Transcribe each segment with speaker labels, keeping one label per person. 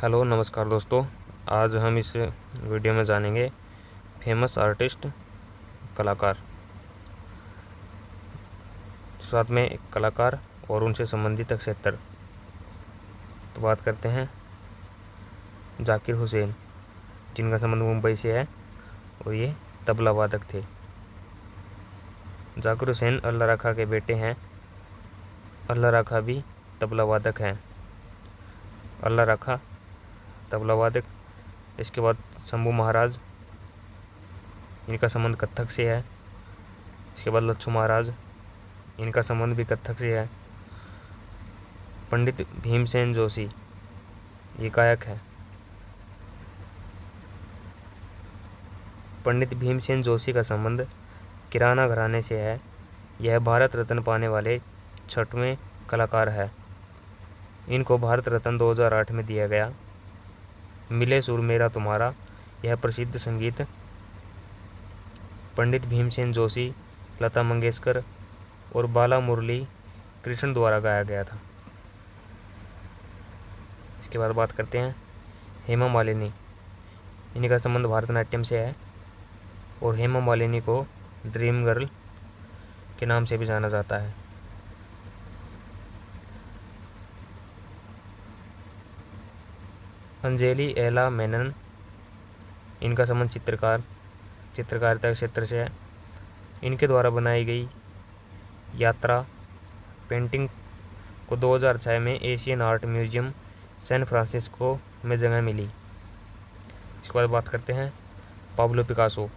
Speaker 1: Hello नमस्कार दोस्तों। आज हम इस वीडियो में जानेंगे फेमस आर्टिस्ट कलाकार, साथ में एक कलाकार और उनसे संबंधित क्षेत्र। तो बात करते हैं जाकिर हुसैन, जिनका संबंध मुंबई से है और ये तबला वादक थे। जाकिर हुसैन अल्लाह रखा के बेटे हैं। अल्लाह रखा भी तबला वादक हैं। अल्लाह रखा तबला वादक, इसके बाद शंभू महाराज, इनका संबंध कत्थक से है। इसके बाद लच्छू महाराज, इनका संबंध भी कत्थक से है। पंडित भीमसेन जोशी, ये गायक है। पंडित भीमसेन जोशी का संबंध किराना घराने से है। यह भारत रत्न पाने वाले 6वें कलाकार है। इनको भारत रत्न 2008 में दिया गया। मिले सुर मेरा तुम्हारा, यह प्रसिद्ध संगीत पंडित भीमसेन जोशी, लता मंगेशकर और बाला मुरली कृष्ण द्वारा गाया गया था। इसके बाद बात करते हैं हेमा मालिनी। इनका संबंध भरतनाट्यम से है और हेमा मालिनी को ड्रीम गर्ल के नाम से भी जाना जाता है। अंजलि एला मेनन, इनका संबंध चित्रकारिता क्षेत्र से है। इनके द्वारा बनाई गई यात्रा पेंटिंग को 2006 में Asian art museum San Francisco में जगह मिली। इसके बाद बात करते हैं पाब्लो पिकासो,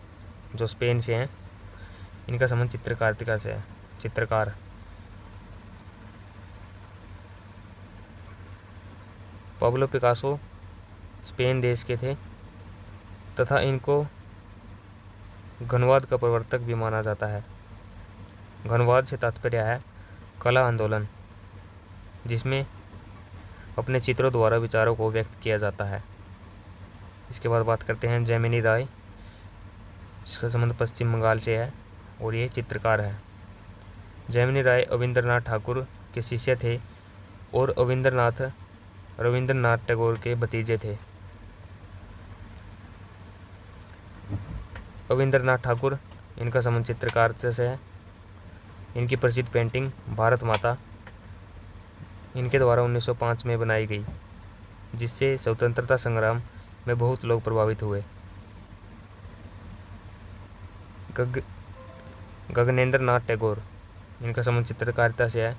Speaker 1: जो स्पेन से हैं। इनका संबंध चित्रकारिता से है, चित्रकार। पाब्लो पिकासो स्पेन देश के थे तथा इनको घनवाद का प्रवर्तक भी माना जाता है। घनवाद से तात्पर्य है कला आंदोलन, जिसमें अपने चित्रों द्वारा विचारों को व्यक्त किया जाता है। इसके बाद बात करते हैं जैमिनी राय, जिसका संबंध पश्चिम बंगाल से है और ये चित्रकार है। जैमिनी राय अविंद्रनाथ ठाकुर के शिष्य थे और रविंद्रनाथ टैगोर के भतीजे थे। रविंद्रनाथ ठाकुर, इनका संबंध चित्रकारिता से है। इनकी प्रसिद्ध पेंटिंग भारत माता इनके द्वारा 1905 में बनाई गई, जिससे स्वतंत्रता संग्राम में बहुत लोग प्रभावित हुए। गगनेंद्र नाथ टैगोर, इनका संबंध चित्रकारिता से है।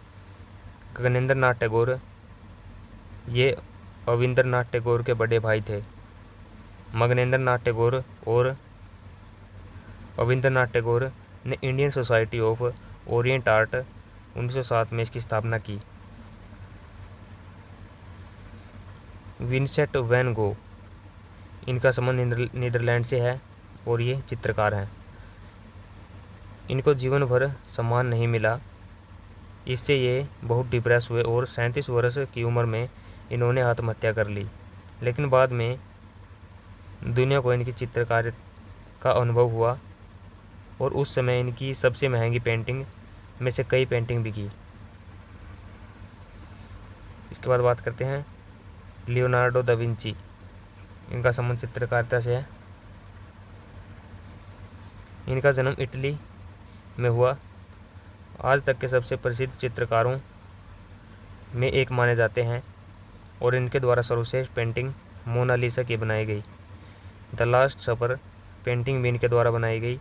Speaker 1: गगनेंद्र नाथ टैगोर ये रविंद्रनाथ टैगोर के बड़े भाई थे। मगनेंद्र नाथ टैगोर और रविंद्रनाथ टैगोर ने Indian society of Orient art 1907 में इसकी स्थापना की। विंसेंट वैन गो, इनका संबंध नीदरलैंड से है और ये चित्रकार हैं। इनको जीवन भर सम्मान नहीं मिला, इससे ये बहुत डिप्रेस हुए और 37 वर्ष की उम्र में इन्होंने आत्महत्या कर ली। लेकिन बाद में दुनिया को इनकी चित्रकारी का अनुभव हुआ और उस समय इनकी सबसे महंगी पेंटिंग में से कई पेंटिंग बिकी। इसके बाद बात करते हैं लियोनार्डो दा विंची, इनका संबंध चित्रकारिता से है। इनका जन्म इटली में हुआ। आज तक के सबसे प्रसिद्ध चित्रकारों में एक माने जाते हैं और इनके द्वारा सर्वश्रेष्ठ पेंटिंग मोनालिसा की बनाई गई। द लास्ट सपर पेंटिंग भी इनके द्वारा बनाई गई,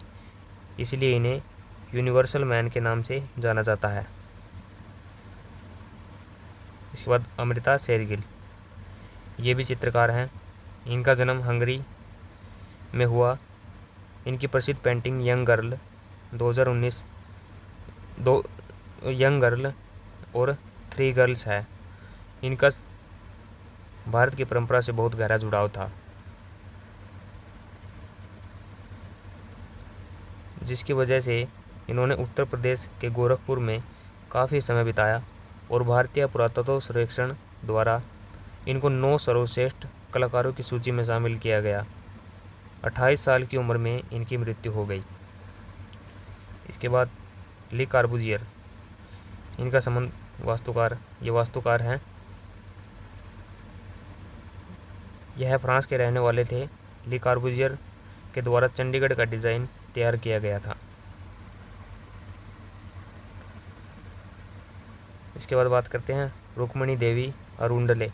Speaker 1: इसलिए इन्हें यूनिवर्सल मैन के नाम से जाना जाता है। इसके बाद अमृता शेरगिल, ये भी चित्रकार हैं। इनका जन्म हंगरी में हुआ। इनकी प्रसिद्ध painting young girl 2019 young girl और 3 गर्ल्स है। इनका भारत की परंपरा से बहुत गहरा जुड़ाव था, जिसकी वजह से इन्होंने उत्तर प्रदेश के गोरखपुर में काफ़ी समय बिताया और भारतीय पुरातत्व सर्वेक्षण द्वारा इनको 9 सर्वश्रेष्ठ कलाकारों की सूची में शामिल किया गया। 28 साल की उम्र में इनकी मृत्यु हो गई। इसके बाद ली कार्बूजियर, इनका संबंध वास्तुकार हैं। यह फ्रांस के रहने वाले थे। ली कार्बूजियर के द्वारा चंडीगढ़ का डिज़ाइन तैयार किया गया था। इसके बाद बात करते हैं रुक्मिणी देवी अरुंडले।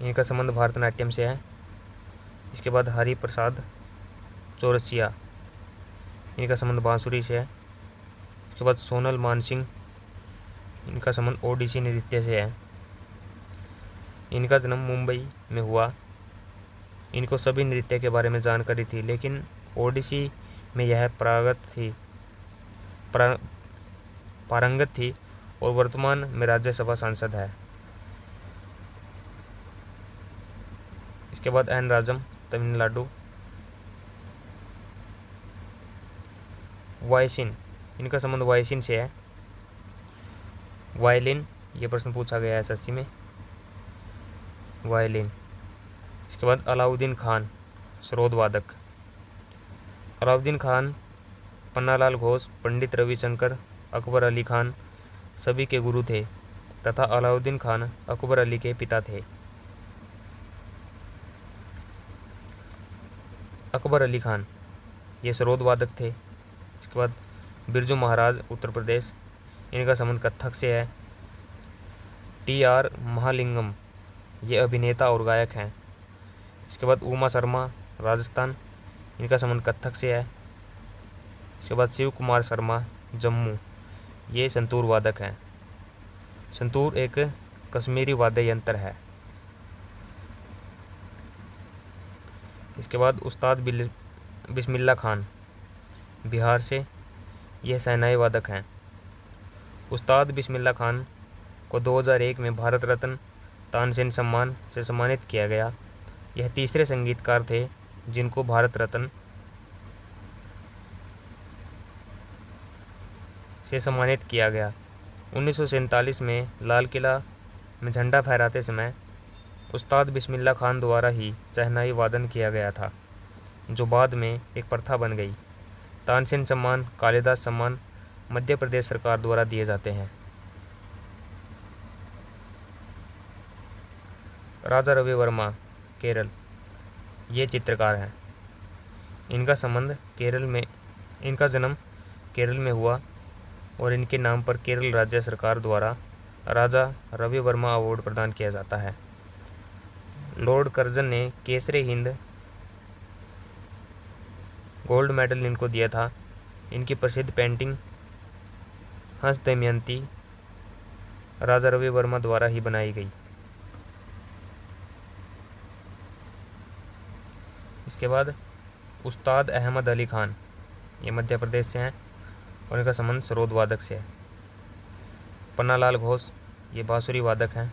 Speaker 1: इनका संबंध भरतनाट्यम से है। इसके बाद हरि प्रसाद चौरसिया, इनका संबंध बांसुरी से है। इसके बाद सोनल मानसिंह, इनका संबंध ओडिसी नृत्य से है। इनका जन्म मुंबई में हुआ। इनको सभी नृत्य के बारे में जानकारी थी, लेकिन ओडिसी में यह पारंगत थी और वर्तमान में राज्यसभा सांसद है। इसके बाद एन राजम, तमिलनाडु। वायसिन, इनका संबंध वायसिन से है। वायलिन, ये प्रश्न पूछा गया है एसएससी में, वायलिन। इसके बाद अलाउद्दीन खान, सरोद वादक। अलाउद्दीन खान पन्नालाल घोष, पंडित रविशंकर, अकबर अली खान सभी के गुरु थे तथा अलाउद्दीन खान अकबर अली के पिता थे। अकबर अली खान ये सरोद वादक थे। इसके बाद बिरजू महाराज, उत्तर प्रदेश, इनका संबंध कथक से है। टी.आर. महालिंगम ये अभिनेता और गायक हैं। इसके बाद उमा शर्मा, राजस्थान, इनका संबंध कथक से है। इसके बाद शिव कुमार शर्मा, जम्मू, ये संतूर वादक हैं। संतूर एक कश्मीरी वाद्य यंत्र है। इसके बाद उस्ताद बिस्मिल्ला खान, बिहार से, यह शहनाई वादक हैं। उस्ताद बिस्मिल्ला खान को 2001 में भारत रत्न तानसेन सम्मान से सम्मानित किया गया। यह तीसरे संगीतकार थे जिनको भारत रत्न से सम्मानित किया गया। 1947 में लाल किला में झंडा फहराते समय उस्ताद बिस्मिल्ला खान द्वारा ही शहनाई वादन किया गया था, जो बाद में एक प्रथा बन गई। तानसेन सम्मान, कालिदास सम्मान मध्य प्रदेश सरकार द्वारा दिए जाते हैं। राजा रवि वर्मा, केरल, ये चित्रकार हैं। इनका जन्म केरल में हुआ और इनके नाम पर केरल राज्य सरकार द्वारा राजा रवि वर्मा अवार्ड प्रदान किया जाता है। लॉर्ड कर्जन ने केसरे हिंद गोल्ड मेडल इनको दिया था। इनकी प्रसिद्ध पेंटिंग हंस दमयंती राजा रवि वर्मा द्वारा ही बनाई गई। इसके बाद उस्ताद अहमद अली खान, ये मध्य प्रदेश से हैं और इनका संबंध सरोद वादक से है। पन्नालाल घोष, ये बांसुरी वादक हैं।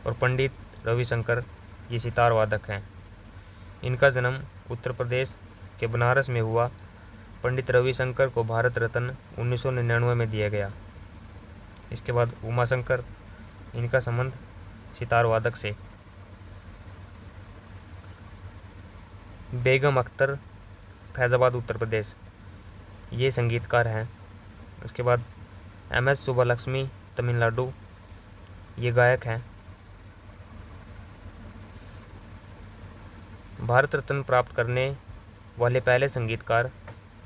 Speaker 1: और पंडित रविशंकर, ये सितार वादक हैं। इनका जन्म उत्तर प्रदेश के बनारस में हुआ। पंडित रविशंकर को भारत रत्न 1999 में दिया गया। इसके बाद उमा शंकर, इनका संबंध सितार वादक से। बेगम अख्तर, फैज़ाबाद, उत्तर प्रदेश, ये संगीतकार हैं। उसके बाद एम.एस. सुब्बालक्ष्मी, तमिलनाडु, ये गायक हैं। भारत रत्न प्राप्त करने वाले पहले संगीतकार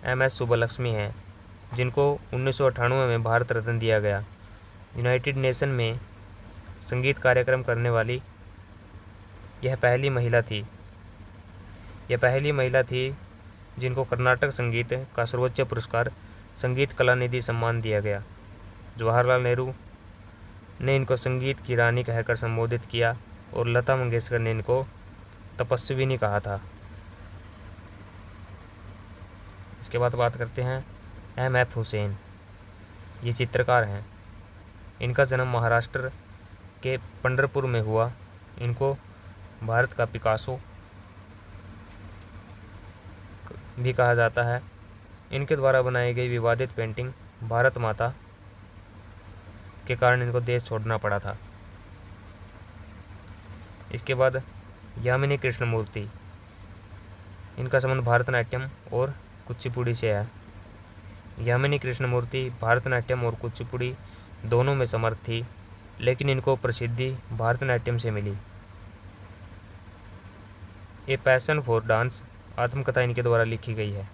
Speaker 1: एम.एस. सुब्बालक्ष्मी हैं, जिनको 1998 में भारत रत्न दिया गया। यूनाइटेड नेशन में संगीत कार्यक्रम करने वाली यह पहली महिला थी जिनको कर्नाटक संगीत का सर्वोच्च पुरस्कार संगीत कलानिधि सम्मान दिया गया। जवाहरलाल नेहरू ने इनको संगीत की रानी कहकर संबोधित किया और लता मंगेशकर ने इनको तपस्विनी कहा था। इसके बाद बात करते हैं M.F. हुसैन, ये चित्रकार हैं। इनका जन्म महाराष्ट्र के पंढरपुर में हुआ। इनको भारत का पिकासो भी कहा जाता है। इनके द्वारा बनाई गई विवादित पेंटिंग भारत माता के कारण इनको देश छोड़ना पड़ा था। इसके बाद यामिनी कृष्णमूर्ति, इनका संबंध भरतनाट्यम और कुचिपुड़ी से है। यामिनी कृष्णमूर्ति भरतनाट्यम और कुचिपुड़ी दोनों में समर्थ थी, लेकिन इनको प्रसिद्धि भरतनाट्यम से मिली। ए पैशन फॉर डांस आत्मकथा इनके द्वारा लिखी गई है।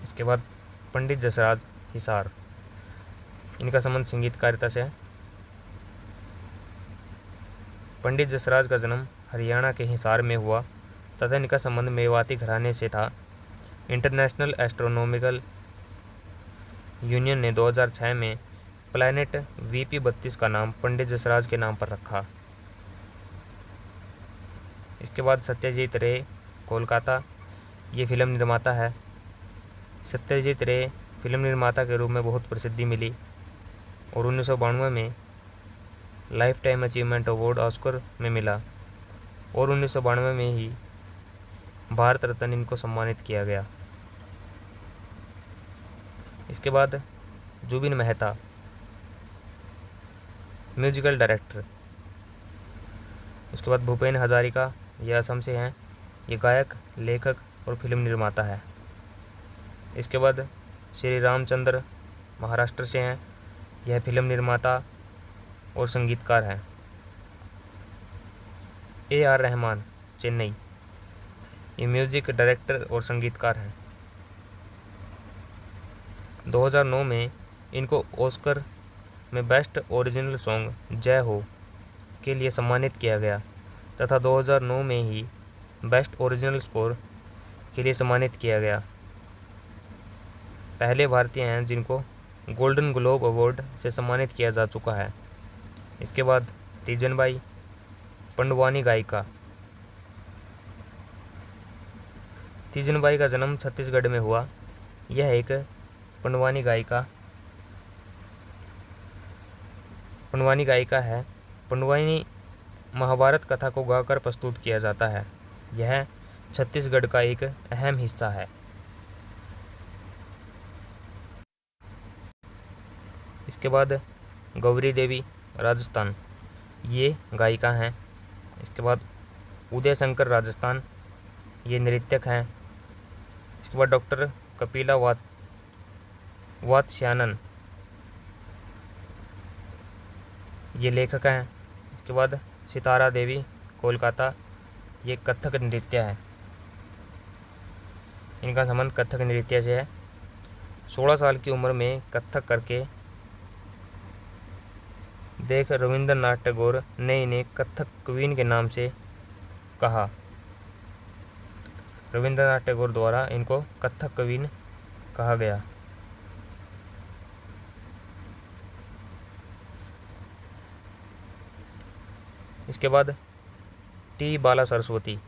Speaker 1: इसके बाद पंडित जसराज हिसार, इनका संबंध संगीतकारिता से है। पंडित जसराज का जन्म हरियाणा के हिसार में हुआ तथा इनका संबंध मेवाती घराने से था। इंटरनेशनल एस्ट्रोनॉमिकल यूनियन ने 2006 में प्लैनेट VP32 का नाम पंडित जसराज के नाम पर रखा। इसके बाद सत्यजीत रे, कोलकाता, ये फिल्म निर्माता है। सत्यजीत रे फिल्म निर्माता के रूप में बहुत प्रसिद्धि मिली और 1992 में life time achievement award Oscar में मिला और 1992 में ही भारत रत्न इनको सम्मानित किया गया। इसके बाद जुबिन मेहता, म्यूजिकल डायरेक्टर। उसके बाद भूपेन हजारिका, ये असम से हैं, ये गायक, लेखक और फिल्म निर्माता है। इसके बाद श्री रामचंद्र, महाराष्ट्र से हैं, यह फिल्म निर्माता और संगीतकार हैं। AR रहमान, चेन्नई, ये म्यूजिक डायरेक्टर और संगीतकार हैं। 2009 में इनको ऑस्कर में बेस्ट ओरिजिनल सॉन्ग जय हो के लिए सम्मानित किया गया तथा 2009 में ही बेस्ट ओरिजिनल स्कोर के लिए सम्मानित किया गया। पहले भारतीय हैं जिनको गोल्डन ग्लोब अवार्ड से सम्मानित किया जा चुका है। इसके बाद तीजनबाई, पंडवानी गायिका। तीजनबाई का जन्म छत्तीसगढ़ में हुआ। यह एक पंडवानी गायिका है। पंडवानी महाभारत कथा को गाकर प्रस्तुत किया जाता है। यह छत्तीसगढ़ का एक अहम हिस्सा है। इसके बाद गौरी देवी, राजस्थान, ये गायिका हैं। इसके बाद उदय शंकर, राजस्थान, ये नृत्यक हैं। इसके बाद डॉक्टर कपिला वात्स्यायन, ये लेखक हैं। इसके बाद सितारा देवी, कोलकाता, ये कथक नृत्य है, इनका संबंध कथक नृत्य से है। 16 साल की उम्र में कथक करके देख रविंद्रनाथ टैगोर ने इन्हें कथक क्वीन के नाम से कहा। रविंद्रनाथ टैगोर द्वारा इनको कथक क्वीन कहा गया। इसके बाद टी बाला सरस्वती,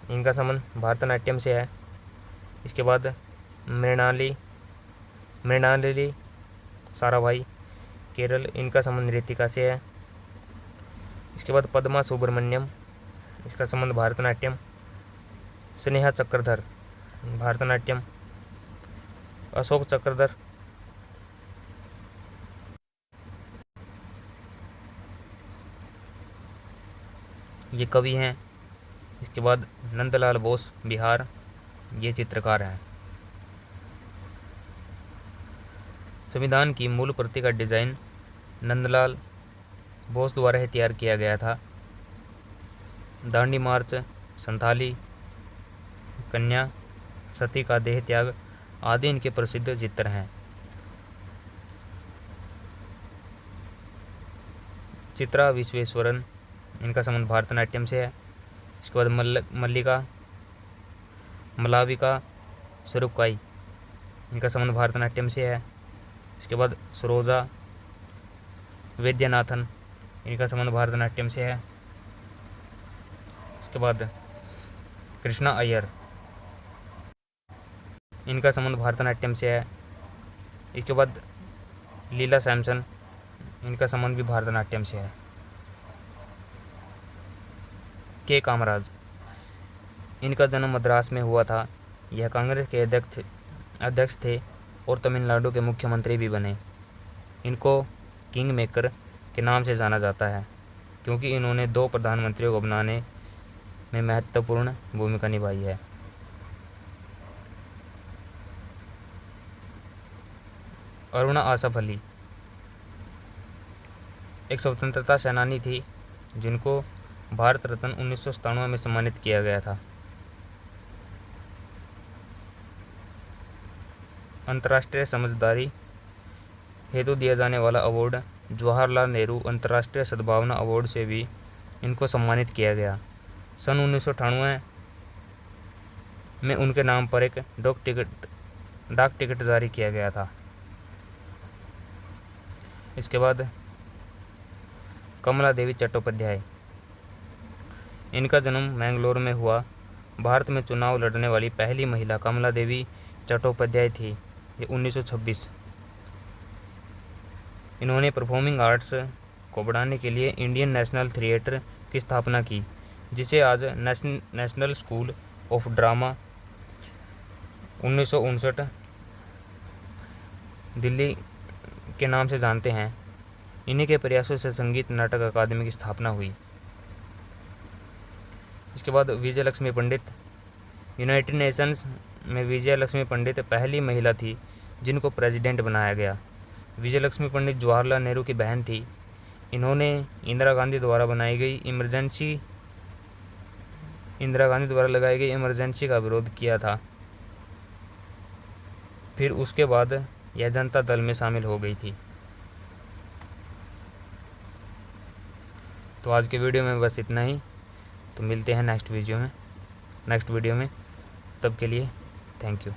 Speaker 1: इनका संबंध भरतनाट्यम से है। इसके बाद मृणालिनी साराभाई, केरल, इनका संबंध नृत्यिका से है। इसके बाद पद्मा सुब्रमण्यम, इसका संबंध भरतनाट्यम। स्नेहा चक्रधर, भरतनाट्यम। अशोक चक्रधर, ये कवि हैं। इसके बाद नंदलाल बोस, बिहार, ये चित्रकार हैं। संविधान की मूल प्रति का डिज़ाइन नंदलाल बोस द्वारा ही तैयार किया गया था। दांडी मार्च, संथाली कन्या, सती का देह त्याग आदि इनके प्रसिद्ध चित्र हैं। चित्रा विश्वेश्वरन, इनका संबंध भरतनाट्यम से है। इसके बाद मलाविका सरुकाई, इनका संबंध भरतनाट्यम से है। इसके बाद सरोजा वैद्यनाथन, इनका संबंध भरतनाट्यम से है। इसके बाद कृष्णा अय्यर, इनका संबंध भरतनाट्यम से है। इसके बाद लीला सैमसन, इनका संबंध भी भरतनाट्यम से है। के कामराज, इनका जन्म मद्रास में हुआ था। यह कांग्रेस के अध्यक्ष थे और तमिलनाडु के मुख्यमंत्री भी बने। इनको किंग मेकर के नाम से जाना जाता है क्योंकि इन्होंने 2 प्रधानमंत्रियों को बनाने में महत्वपूर्ण भूमिका निभाई है। अरुणा आसफ अली एक स्वतंत्रता सेनानी थी जिनको भारत रत्न 1997 में सम्मानित किया गया था। अंतर्राष्ट्रीय समझदारी हेतु दिया जाने वाला अवार्ड जवाहरलाल नेहरू अंतर्राष्ट्रीय सद्भावना अवार्ड से भी इनको सम्मानित किया गया। सन 1998 में उनके नाम पर एक डाक टिकट जारी किया गया था। इसके बाद कमला देवी चट्टोपाध्याय, इनका जन्म मैंगलोर में हुआ। भारत में चुनाव लड़ने वाली पहली महिला कमला देवी चट्टोपाध्याय थी। ये 1926। इन्होंने परफॉर्मिंग आर्ट्स को बढ़ाने के लिए इंडियन नेशनल थिएटर की स्थापना की, जिसे आज national school of drama 1959 Delhi के नाम से जानते हैं। इन्हीं के प्रयासों से संगीत नाटक अकादमी की स्थापना हुई। इसके बाद विजय लक्ष्मी पंडित, यूनाइटेड नेशंस में विजय लक्ष्मी पंडित पहली महिला थी जिनको प्रेसिडेंट बनाया गया। विजय लक्ष्मी पंडित जवाहरलाल नेहरू की बहन थी। इन्होंने इंदिरा गांधी द्वारा लगाई गई इमरजेंसी का विरोध किया था। फिर उसके बाद यह जनता दल में शामिल हो गई थी। तो आज के वीडियो में बस इतना ही। तो मिलते हैं नेक्स्ट वीडियो में। तब के लिए थैंक यू।